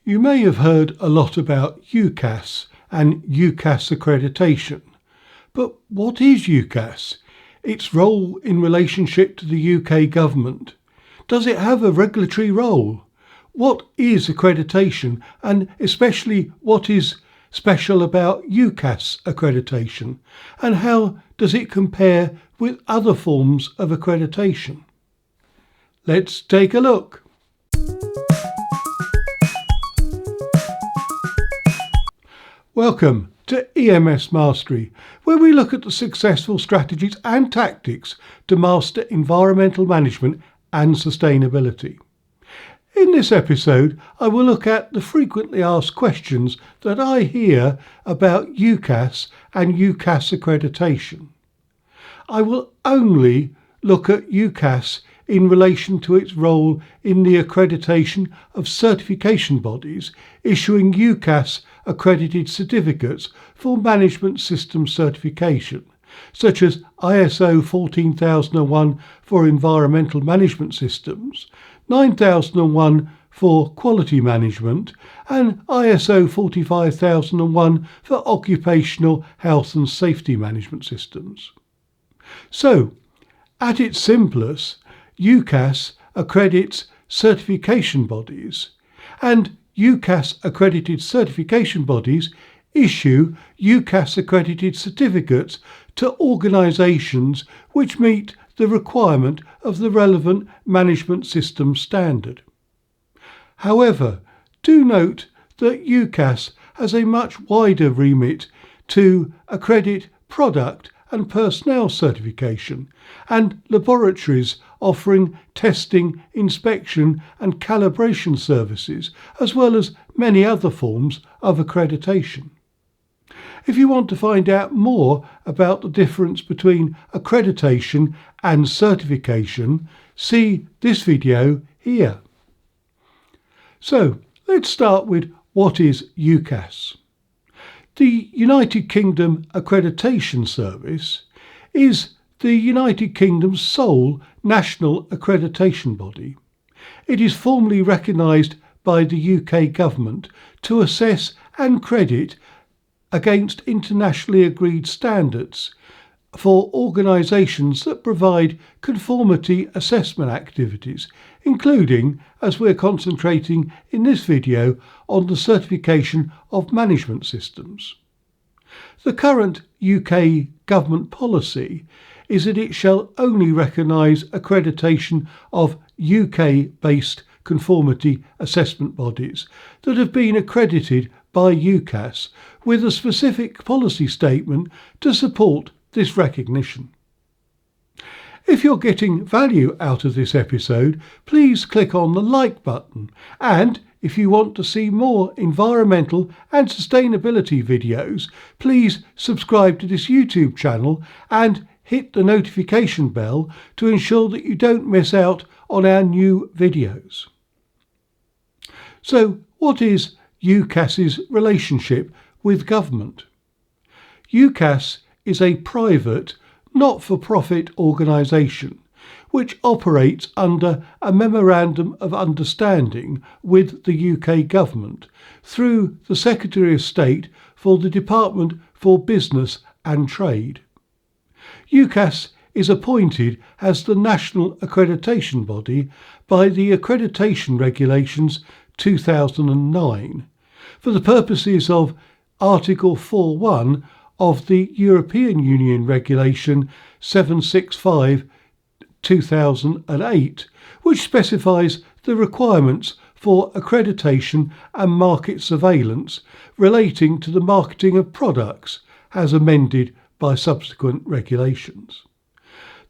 You may have heard a lot about UKAS and UKAS accreditation. But what is UKAS? Its role in relationship to the UK government? Does it have a regulatory role? What is accreditation, and especially what is special about UKAS accreditation, and how does it compare with other forms of accreditation? Let's take a look. Welcome to EMSmastery, where we look at the successful strategies and tactics to master environmental management and sustainability. In this episode, I will look at the frequently asked questions that I hear about UKAS and UKAS accreditation. I will only look at UKAS in relation to its role in the accreditation of certification bodies issuing UKAS accredited certificates for management system certification, such as ISO 14001 for environmental management systems, 9001 for quality management, and ISO 45001 for occupational health and safety management systems. So, at its simplest, UKAS accredits certification bodies, and UKAS accredited certification bodies issue UKAS accredited certificates to organisations which meet the requirement of the relevant management system standard. However, do note that UKAS has a much wider remit to accredit product and personnel certification, and laboratories offering testing, inspection and calibration services, as well as many other forms of accreditation. If you want to find out more about the difference between accreditation and certification, see this video here. So let's start with what is UKAS. The United Kingdom Accreditation Service is the United Kingdom's sole national accreditation body. It is formally recognised by the UK government to assess and credit against internationally agreed standards for organisations that provide conformity assessment activities, including, as we're concentrating in this video, on the certification of management systems. The current UK government policy is that it shall only recognise accreditation of UK-based conformity assessment bodies that have been accredited by UKAS, with a specific policy statement to support this recognition. If you're getting value out of this episode, please click on the like button, and if you want to see more environmental and sustainability videos, please subscribe to this YouTube channel and hit the notification bell to ensure that you don't miss out on our new videos. So, what is UKAS's relationship with government? UKAS is a private, not-for-profit organisation which operates under a Memorandum of Understanding with the UK Government through the Secretary of State for the Department for Business and Trade. UKAS is appointed as the national accreditation body by the Accreditation Regulations 2009 for the purposes of Article 4.1 of the European Union Regulation 765/2008, which specifies the requirements for accreditation and market surveillance relating to the marketing of products, as amended by subsequent regulations.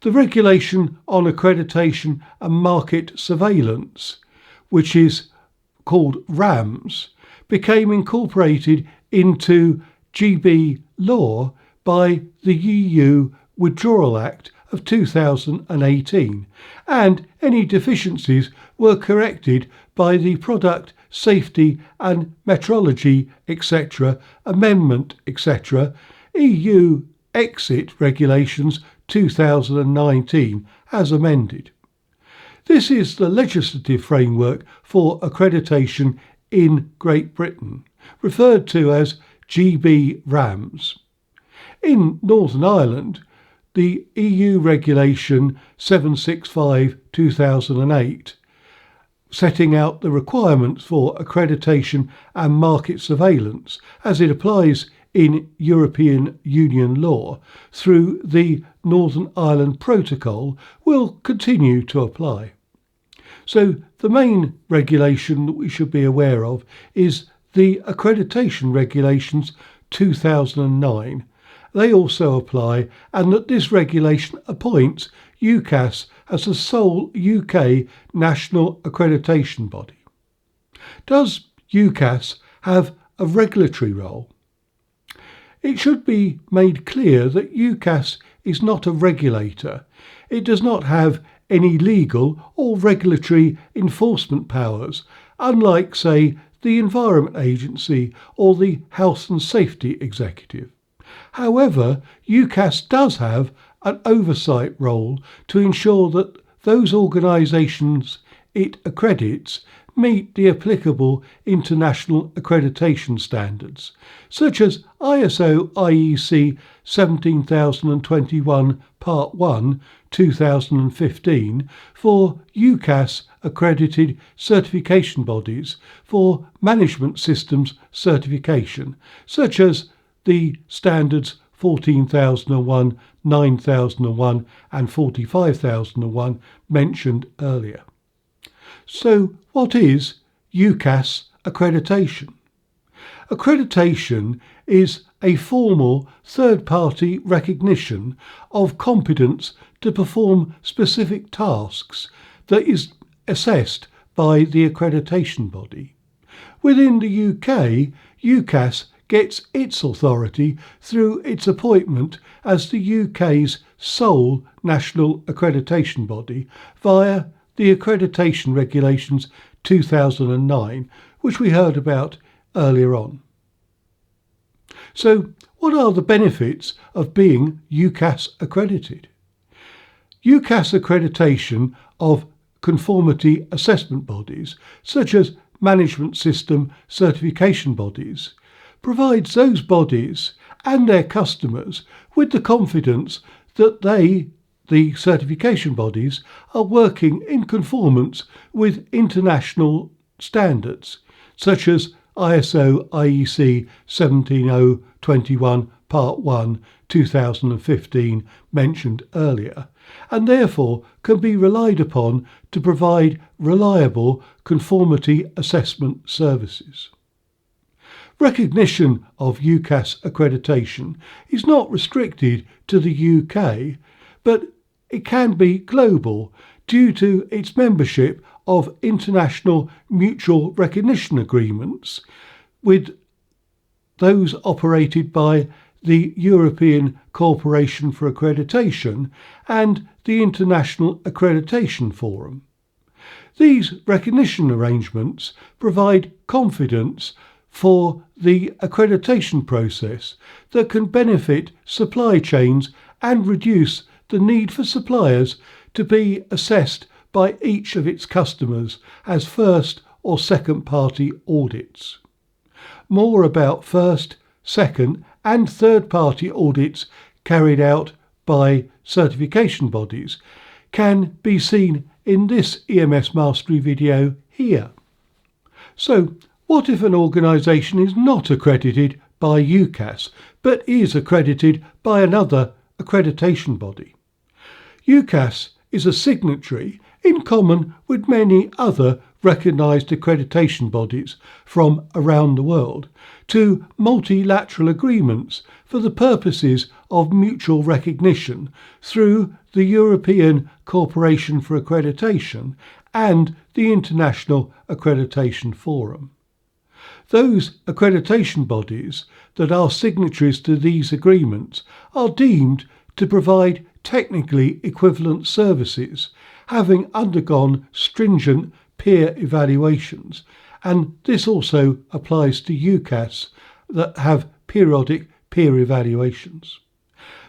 The Regulation on Accreditation and Market Surveillance, which is called RAMS, became incorporated into GB law by the EU Withdrawal Act of 2018, and any deficiencies were corrected by the Product Safety and Metrology etc. Amendment etc. EU Exit Regulations 2019 as amended. This is the legislative framework for accreditation in Great Britain, referred to as GB RAMs. In Northern Ireland, the EU Regulation 765/2008, setting out the requirements for accreditation and market surveillance as it applies in European Union law through the Northern Ireland Protocol, will continue to apply. So the main regulation that we should be aware of is the Accreditation Regulations 2009. They also apply, and that this regulation appoints UKAS as the sole UK national accreditation body. Does UKAS have a regulatory role? It should be made clear that UKAS is not a regulator. It does not have any legal or regulatory enforcement powers, unlike, say, the Environment Agency or the Health and Safety Executive. However, UKAS does have an oversight role to ensure that those organisations it accredits meet the applicable international accreditation standards, such as ISO IEC 17021 Part 1 2015 for UKAS accredited certification bodies for management systems certification, such as the standards 14,001, 9,001 and 45,001 mentioned earlier. So what is UKAS accreditation? Accreditation is a formal third-party recognition of competence to perform specific tasks that is assessed by the accreditation body. Within the UK, UKAS gets its authority through its appointment as the UK's sole national accreditation body via the Accreditation Regulations 2009, which we heard about earlier on. So, what are the benefits of being UKAS accredited? UKAS accreditation of conformity assessment bodies, such as management system certification bodies, provides those bodies and their customers with the confidence that they, the certification bodies, are working in conformance with international standards, such as ISO IEC 17021 Part 1 2015 mentioned earlier, and therefore can be relied upon to provide reliable conformity assessment services. Recognition of UKAS accreditation is not restricted to the UK, but it can be global due to its membership of international mutual recognition agreements with those operated by the European Corporation for Accreditation and the International Accreditation Forum. These recognition arrangements provide confidence for the accreditation process that can benefit supply chains and reduce the need for suppliers to be assessed by each of its customers as first or second party audits. More about first, second and third party audits carried out by certification bodies can be seen in this EMSmastery video here. So, what if an organisation is not accredited by UKAS but is accredited by another accreditation body? UKAS is a signatory, in common with many other recognised accreditation bodies from around the world, to multilateral agreements for the purposes of mutual recognition through the European Corporation for Accreditation and the International Accreditation Forum. Those accreditation bodies that are signatories to these agreements are deemed to provide technically equivalent services, having undergone stringent peer evaluations, and this also applies to UKAS that have periodic peer evaluations.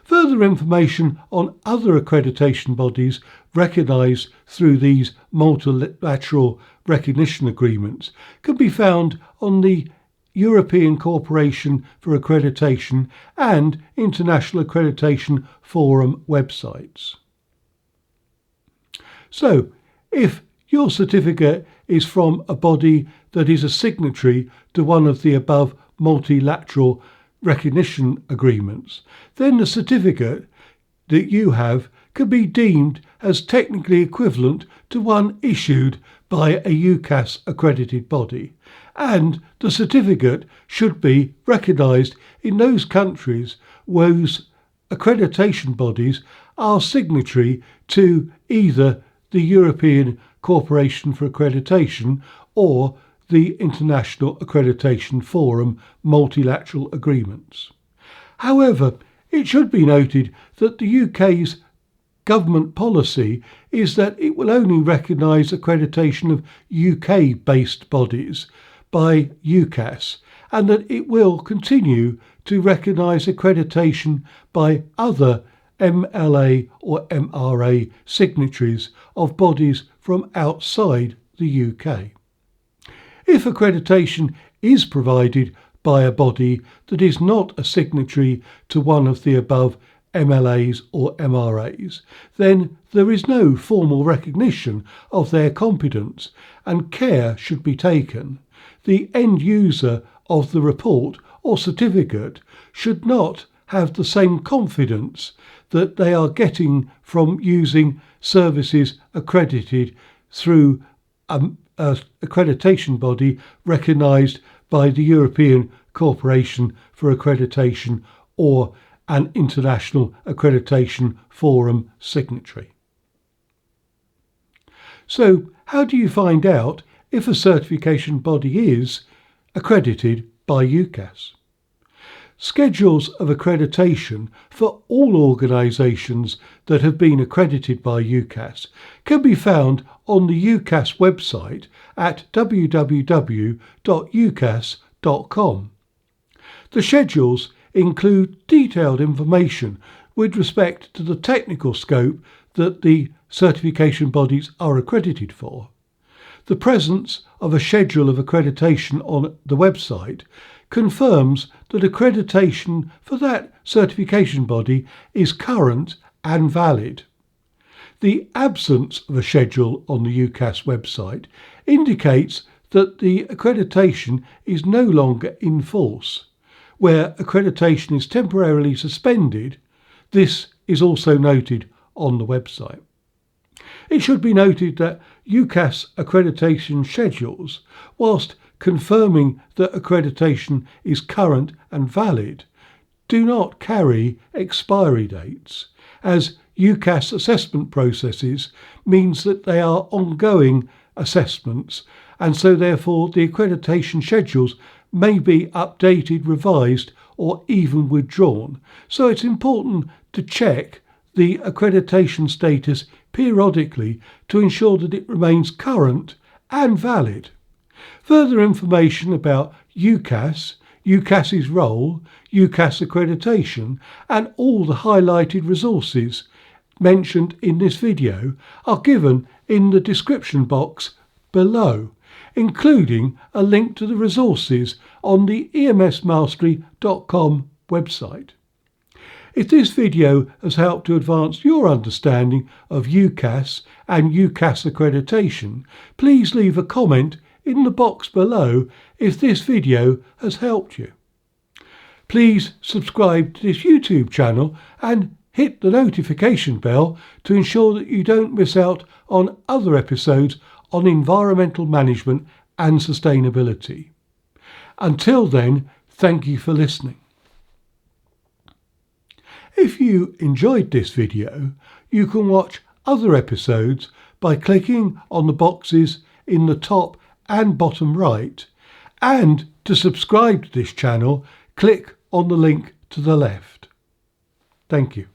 Further information on other accreditation bodies recognised through these multilateral recognition agreements can be found on the European Corporation for Accreditation and International Accreditation Forum websites. So, if your certificate is from a body that is a signatory to one of the above multilateral recognition agreements, then the certificate that you have can be deemed as technically equivalent to one issued by a UKAS accredited body, and the certificate should be recognised in those countries whose accreditation bodies are signatory to either the European Corporation for Accreditation or the International Accreditation Forum multilateral agreements. However, it should be noted that the UK's government policy is that it will only recognise accreditation of UK-based bodies by UKAS, and that it will continue to recognise accreditation by other MLA or MRA signatories of bodies from outside the UK. If accreditation is provided by a body that is not a signatory to one of the above MLAs or MRAs, then there is no formal recognition of their competence, and care should be taken. The end user of the report or certificate should not have the same confidence that they are getting from using services accredited through an accreditation body recognised by the European Corporation for Accreditation or an International Accreditation Forum signatory. So, how do you find out if a certification body is accredited by UKAS? Schedules of accreditation for all organisations that have been accredited by UKAS can be found on the UKAS website at www.ukas.com. The schedules include detailed information with respect to the technical scope that the certification bodies are accredited for. The presence of a schedule of accreditation on the website confirms that accreditation for that certification body is current and valid. The absence of a schedule on the UKAS website indicates that the accreditation is no longer in force. Where accreditation is temporarily suspended, this is also noted on the website. It should be noted that UKAS accreditation schedules, whilst confirming that accreditation is current and valid, do not carry expiry dates, as UKAS assessment processes means that they are ongoing assessments, and so therefore the accreditation schedules may be updated, revised, or even withdrawn. So it's important to check the accreditation status periodically to ensure that it remains current and valid. Further information about UKAS, UKAS's role, UKAS accreditation, and all the highlighted resources mentioned in this video are given in the description box below, including a link to the resources on the EMSmastery.com website. If this video has helped to advance your understanding of UKAS and UKAS accreditation, please leave a comment in the box below if this video has helped you. Please subscribe to this YouTube channel and hit the notification bell to ensure that you don't miss out on other episodes on environmental management and sustainability. Until then, thank you for listening. If you enjoyed this video, you can watch other episodes by clicking on the boxes in the top and bottom right, and to subscribe to this channel, click on the link to the left. Thank you.